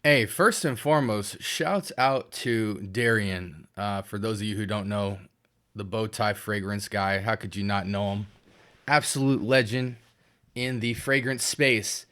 Hey, first and foremost, shouts out to Darian. For those of you who don't know, the bow tie fragrance guy. How could you not know him? Absolute legend in the fragrance space.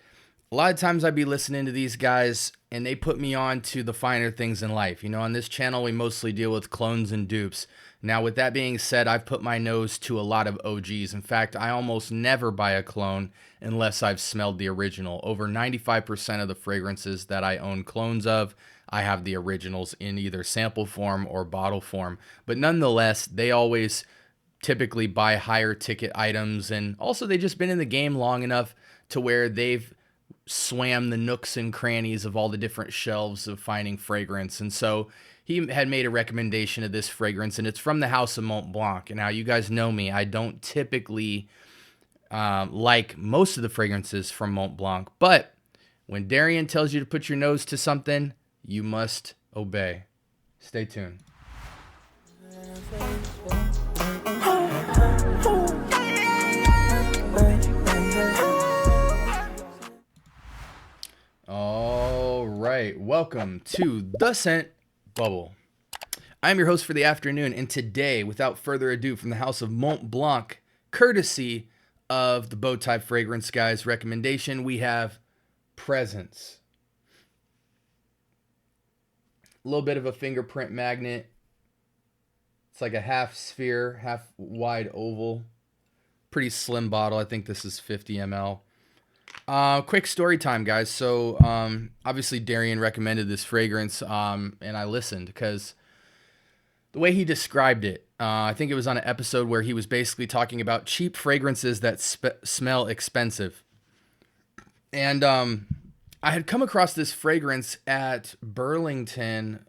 A lot of times I'd be listening to these guys and they put me on to the finer things in life. You know, on this channel, we mostly deal with clones and dupes. Now, with that being said, I've put my nose to a lot of OGs. In fact, I almost never buy a clone unless I've smelled the original. Over 95% of the fragrances that I own clones of, I have the originals in either sample form or bottle form. But nonetheless, they always typically buy higher ticket items. And also, they've just been in the game long enough to where they've swam the nooks and crannies of all the different shelves of finding fragrance. And so he had made a recommendation of this fragrance, and it's from the house of Mont Blanc. And now you guys know me, I don't typically like most of the fragrances from Mont Blanc, but when Darian tells you to put your nose to something, you must obey. Stay tuned. All right, welcome to The Scent Bubble. I'm your host for the afternoon, and today, without further ado, from the house of Mont Blanc, courtesy of the Bowtie Fragrance Guy's recommendation, we have Presence. A little bit of a fingerprint magnet. It's like a half sphere, half wide oval. Pretty slim bottle. I think this is 50 ml. Quick story time, guys. So, obviously, Darian recommended this fragrance, and I listened because the way he described it, I think it was on an episode where he was basically talking about cheap fragrances that smell expensive. And I had come across this fragrance at Burlington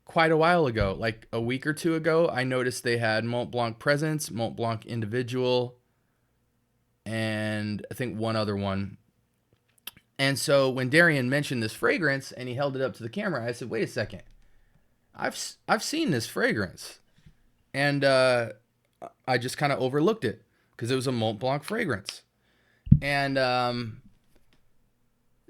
quite a while ago, like a week or two ago. I noticed they had Mont Blanc Presence, Mont Blanc Individual, and I think one other one. And so when Darian mentioned this fragrance and he held it up to the camera, I said, wait a second. I've seen this fragrance. And I just kind of overlooked it because it was a Mont Blanc fragrance. And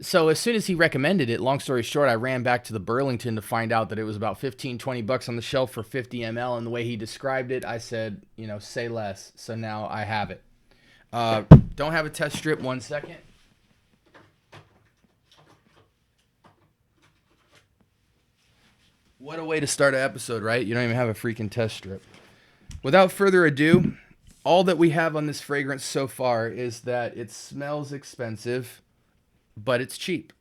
so as soon as he recommended it, long story short, I ran back to the Burlington to find out that it was about 15, 20 bucks on the shelf for 50 ml. And the way he described it, I said, you know, say less. So now I have it. Don't have a test strip. 1 second. What a way to start an episode, right? You don't even have a freaking test strip. Without further ado, all that we have on this fragrance so far is that it smells expensive, but it's cheap.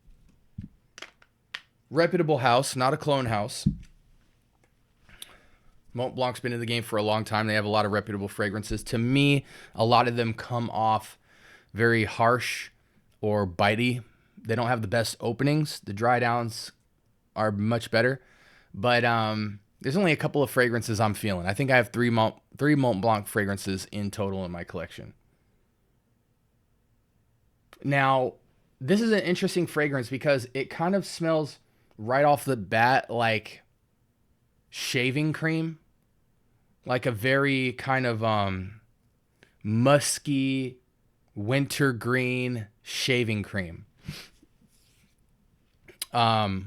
Reputable house, not a clone house. Mont Blanc's been in the game for a long time. They have a lot of reputable fragrances. To me, a lot of them come off very harsh or bitey. They don't have the best openings. The dry downs are much better. But there's only a couple of fragrances I'm feeling. I think I have three Mont Blanc fragrances in total in my collection. Now, this is an interesting fragrance because it kind of smells right off the bat like shaving cream. Like a very kind of musky wintergreen shaving cream. That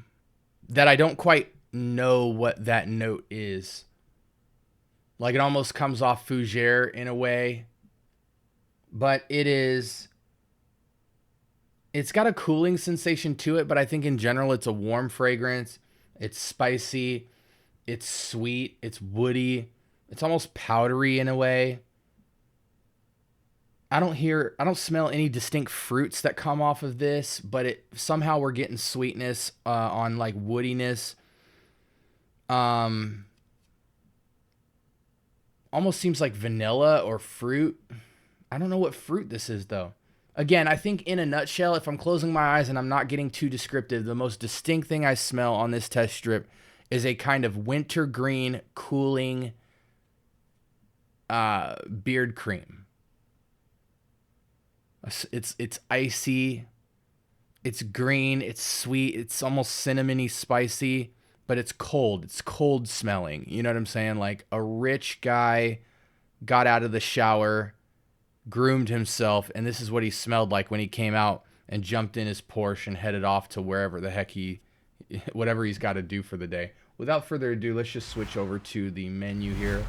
I don't quite know what that note is. Like it almost comes off fougere in a way, but it's got a cooling sensation to it, but I think in general it's a warm fragrance. It's spicy, it's sweet, it's woody, it's almost powdery in a way. I don't smell any distinct fruits that come off of this, but somehow we're getting sweetness on like woodiness. Almost seems like vanilla or fruit. I don't know what fruit this is though. Again, I think in a nutshell, if I'm closing my eyes and I'm not getting too descriptive, the most distinct thing I smell on this test strip is a kind of wintergreen cooling beard cream. It's icy, it's green, it's sweet, it's almost cinnamony spicy. But it's cold. It's cold smelling. You know what I'm saying? Like a rich guy got out of the shower, groomed himself, and this is what he smelled like when he came out and jumped in his Porsche and headed off to wherever the heck he whatever he's got to do for the day. Without further ado, let's just switch over to the menu here.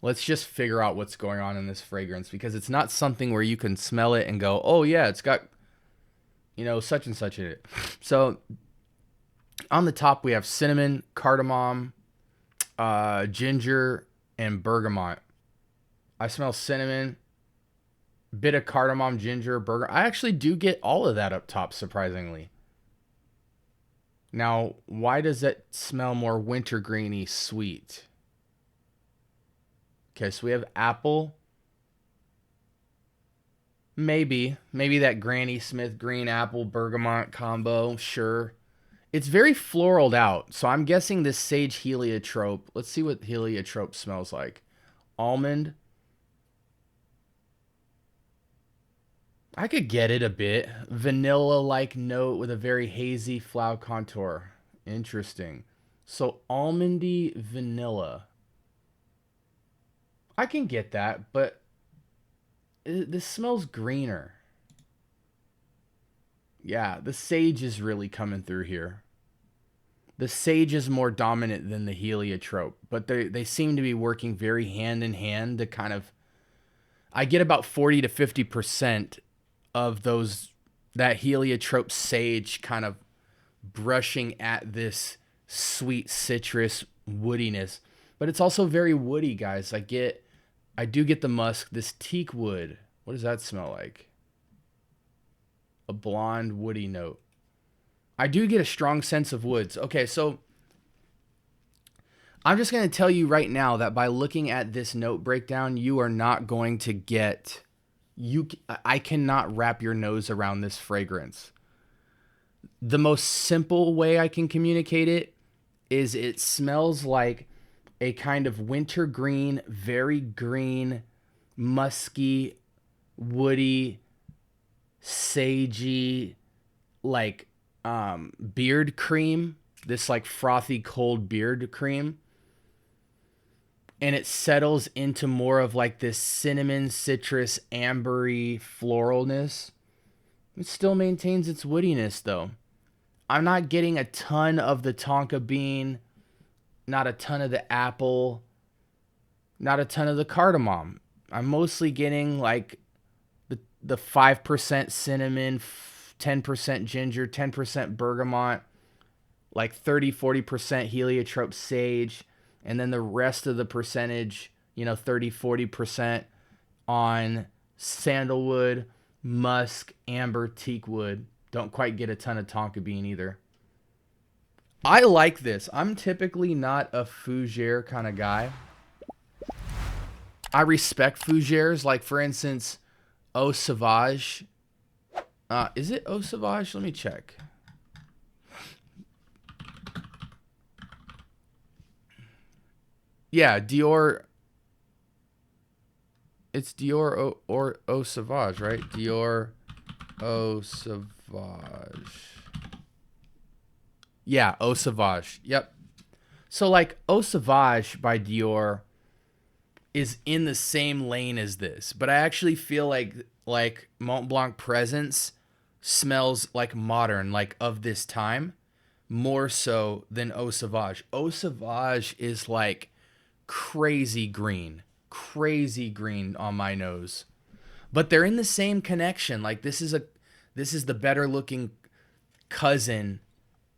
Let's just figure out what's going on in this fragrance, because it's not something where you can smell it and go, oh yeah, it's got, you know, such and such in it. So on the top, we have cinnamon, cardamom, ginger, and bergamot. I smell cinnamon, bit of cardamom, ginger, bergamot. I actually do get all of that up top, surprisingly. Now, why does it smell more wintergreeny sweet? Okay, so we have apple. Maybe that Granny Smith green apple bergamot combo, sure. It's very floraled out, so I'm guessing this sage heliotrope. Let's see what heliotrope smells like. Almond. I could get it a bit. Vanilla-like note with a very hazy flower contour. Interesting. So almondy vanilla. I can get that, but this smells greener. Yeah, the sage is really coming through here. The sage is more dominant than the heliotrope, but they seem to be working very hand in hand to kind of... I get about 40 to 50% of that heliotrope sage kind of brushing at this sweet citrus woodiness. But it's also very woody, guys. I do get the musk. This teak wood. What does that smell like? A blonde woody note. I do get a strong sense of woods. Okay, so I'm just going to tell you right now that by looking at this note breakdown, you are not going to get... I cannot wrap your nose around this fragrance. The most simple way I can communicate it is it smells like a kind of wintergreen, very green, musky, woody, sagey, like beard cream. This like frothy, cold beard cream. And it settles into more of like this cinnamon, citrus, ambery floralness. It still maintains its woodiness though. I'm not getting a ton of the tonka bean, not a ton of the apple, not a ton of the cardamom. I'm mostly getting like the 5% cinnamon, 10% ginger, 10% bergamot, like 30-40% heliotrope sage, and then the rest of the percentage, 30-40% on sandalwood, musk, amber, teak wood. Don't quite get a ton of tonka bean either. I like this. I'm typically not a fougere kind of guy. I respect fougères. Like, for instance, Eau Sauvage. Is it Eau Sauvage? Let me check. Yeah, Dior. It's Dior Eau Sauvage, right? Dior Eau Sauvage. Yeah, Eau Sauvage. Yep. So like Eau Sauvage by Dior is in the same lane as this, but I actually feel like Mont Blanc Presence smells like modern, like of this time, more so than Eau Sauvage. Eau Sauvage is like crazy green on my nose, but they're in the same connection. Like this is the better looking cousin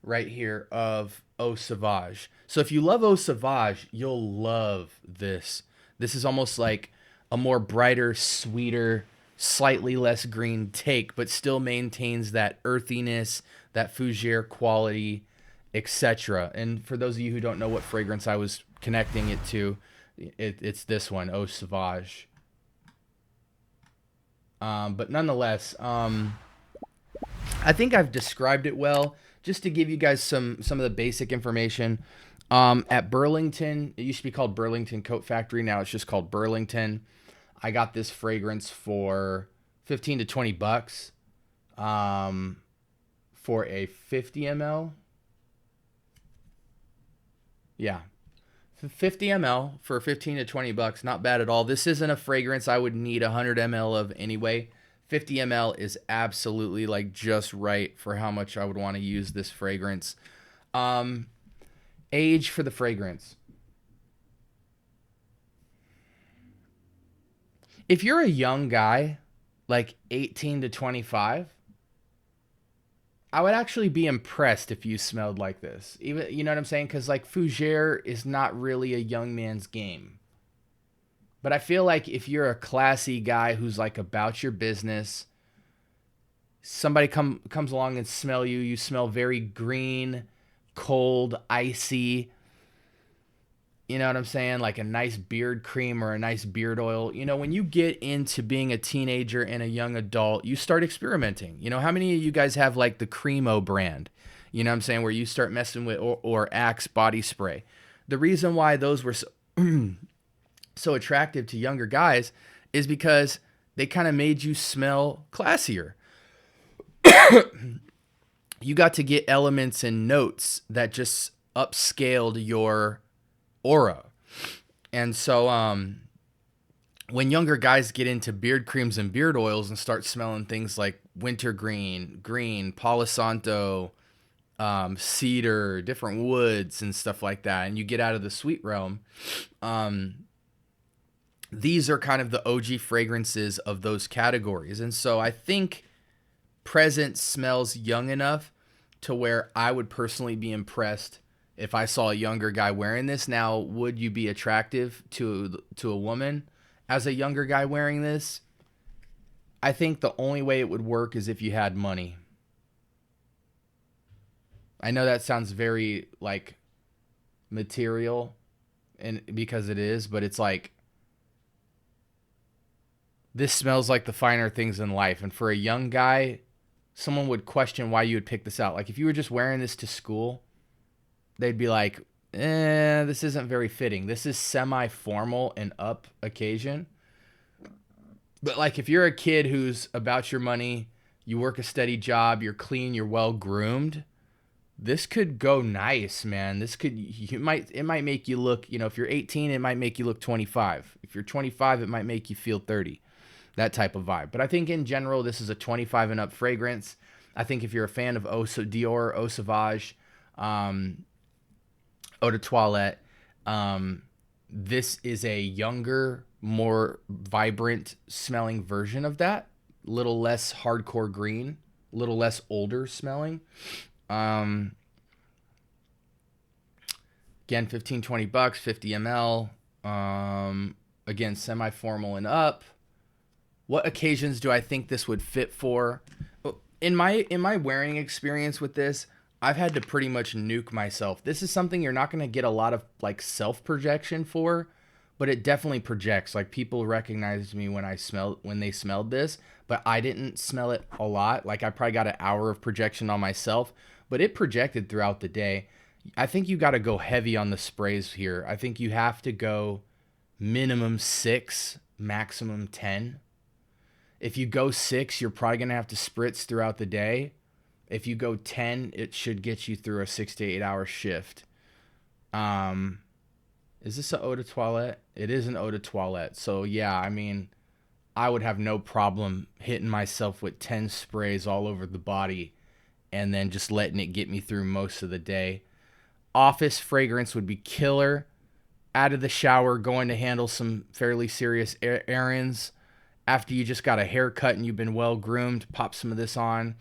right here of Eau Sauvage. So if you love Eau Sauvage, you'll love this. This is almost like a more brighter, sweeter, slightly less green take, but still maintains that earthiness, that fougere quality, etc. And for those of you who don't know what fragrance I was connecting it to, it's this one, Eau Sauvage. But nonetheless, I think I've described it well. Just to give you guys some of the basic information, at Burlington, it used to be called Burlington Coat Factory. Now it's just called Burlington. I got this fragrance for 15 to 20 bucks for a 50 ml. Yeah, 50 ml for 15 to 20 bucks. Not bad at all. This isn't a fragrance I would need 100 ml of anyway. 50 ml is absolutely like just right for how much I would want to use this fragrance. Age for the fragrance. If you're a young guy, like 18 to 25, I would actually be impressed if you smelled like this. Even, you know what I'm saying? Because like fougere is not really a young man's game. But I feel like if you're a classy guy who's like about your business, somebody comes along and smell you. You smell very green, cold, icy. You know what I'm saying? Like a nice beard cream or a nice beard oil. You know, when you get into being a teenager and a young adult, you start experimenting. You know, how many of you guys have like the Cremo brand? You know what I'm saying? Where you start messing with, or Axe body spray. The reason why those were so attractive to younger guys is because they kind of made you smell classier. You got to get elements and notes that just upscaled your aura. And so when younger guys get into beard creams and beard oils and start smelling things like wintergreen, Palo Santo, cedar, different woods and stuff like that, and you get out of the sweet realm, these are kind of the OG fragrances of those categories. And so I think Presence smells young enough to where I would personally be impressed if I saw a younger guy wearing this. Now, would you be attractive to a woman as a younger guy wearing this? I think the only way it would work is if you had money. I know that sounds very like material, and because it is, but it's like, this smells like the finer things in life. And for a young guy, someone would question why you would pick this out. Like if you were just wearing this to school, they'd be like, this isn't very fitting. This is semi-formal and up occasion. But like if you're a kid who's about your money, you work a steady job, you're clean, you're well groomed, this could go nice, man. This could, it might make you look, you know, if you're 18, it might make you look 25. If you're 25, it might make you feel 30. That type of vibe. But I think in general, this is a 25 and up fragrance. I think if you're a fan of Dior, Eau Sauvage, Eau de Toilette, this is a younger, more vibrant smelling version of that. A little less hardcore green, a little less older smelling. Again, 15, 20 bucks, 50 ml. Again, semi-formal and up. What occasions do I think this would fit for? In my wearing experience with this, I've had to pretty much nuke myself. This is something you're not going to get a lot of like self-projection for, but it definitely projects. Like people recognized me when they smelled this, but I didn't smell it a lot. Like I probably got an hour of projection on myself, but it projected throughout the day. I think you got to go heavy on the sprays here. I think you have to go minimum 6, maximum 10. If you go 6, you're probably going to have to spritz throughout the day. If you go 10, it should get you through a 6 to 8 hour shift. Is this an eau de toilette? It is an eau de toilette. So yeah, I mean, I would have no problem hitting myself with 10 sprays all over the body and then just letting it get me through most of the day. Office fragrance would be killer. Out of the shower, going to handle some fairly serious errands. After you just got a haircut and you've been well groomed, pop some of this on.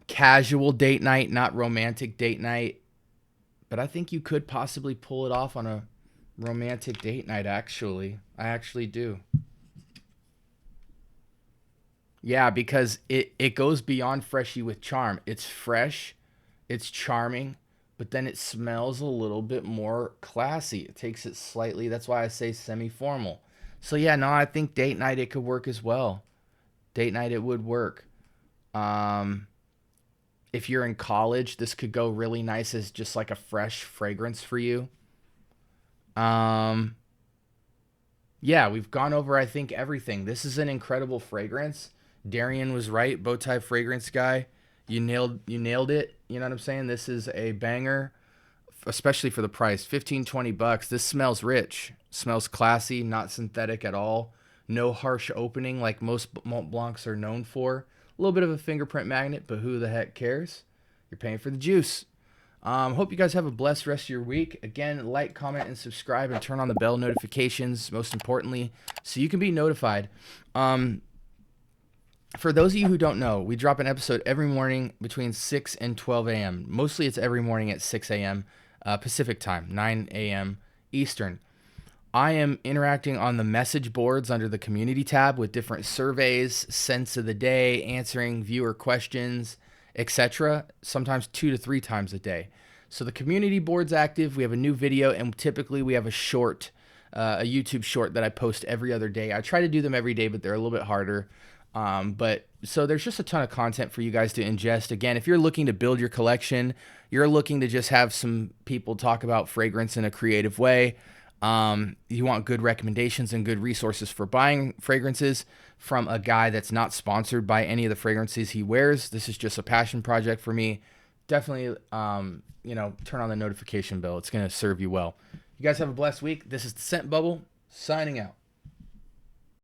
Casual date night, not romantic date night. But I think you could possibly pull it off on a romantic date night, actually. I actually do. Yeah, because it goes beyond freshy with charm. It's fresh, it's charming, but then it smells a little bit more classy. It takes it slightly, that's why I say semi-formal. So yeah, no, I think date night it could work as well. Date night it would work. If you're in college, this could go really nice as just like a fresh fragrance for you. Yeah, we've gone over, I think, everything. This is an incredible fragrance. Darian was right, bow tie fragrance guy. You nailed it. You know what I'm saying? This is a banger, especially for the price. 15, 20 bucks. This smells rich. Smells classy, not synthetic at all. No harsh opening like most Mont Blancs are known for. A little bit of a fingerprint magnet, but who the heck cares? You're paying for the juice. Hope you guys have a blessed rest of your week. Again, like, comment, and subscribe, and turn on the bell notifications, most importantly, so you can be notified. For those of you who don't know, we drop an episode every morning between 6 and 12 a.m. Mostly it's every morning at 6 a.m. Pacific time, 9 a.m. Eastern. I am interacting on the message boards under the community tab with different surveys, sense of the day, answering viewer questions, etc. Sometimes 2 to 3 times a day. So the community board's active. We have a new video, and typically we have a short, a YouTube short that I post every other day. I try to do them every day, but they're a little bit harder. But so there's just a ton of content for you guys to ingest. Again, if you're looking to build your collection, you're looking to just have some people talk about fragrance in a creative way. You want good recommendations and good resources for buying fragrances from a guy that's not sponsored by any of the fragrances he wears. This is just a passion project for me. Definitely, turn on the notification bell. It's going to serve you well. You guys have a blessed week. This is the Scent Bubble signing out.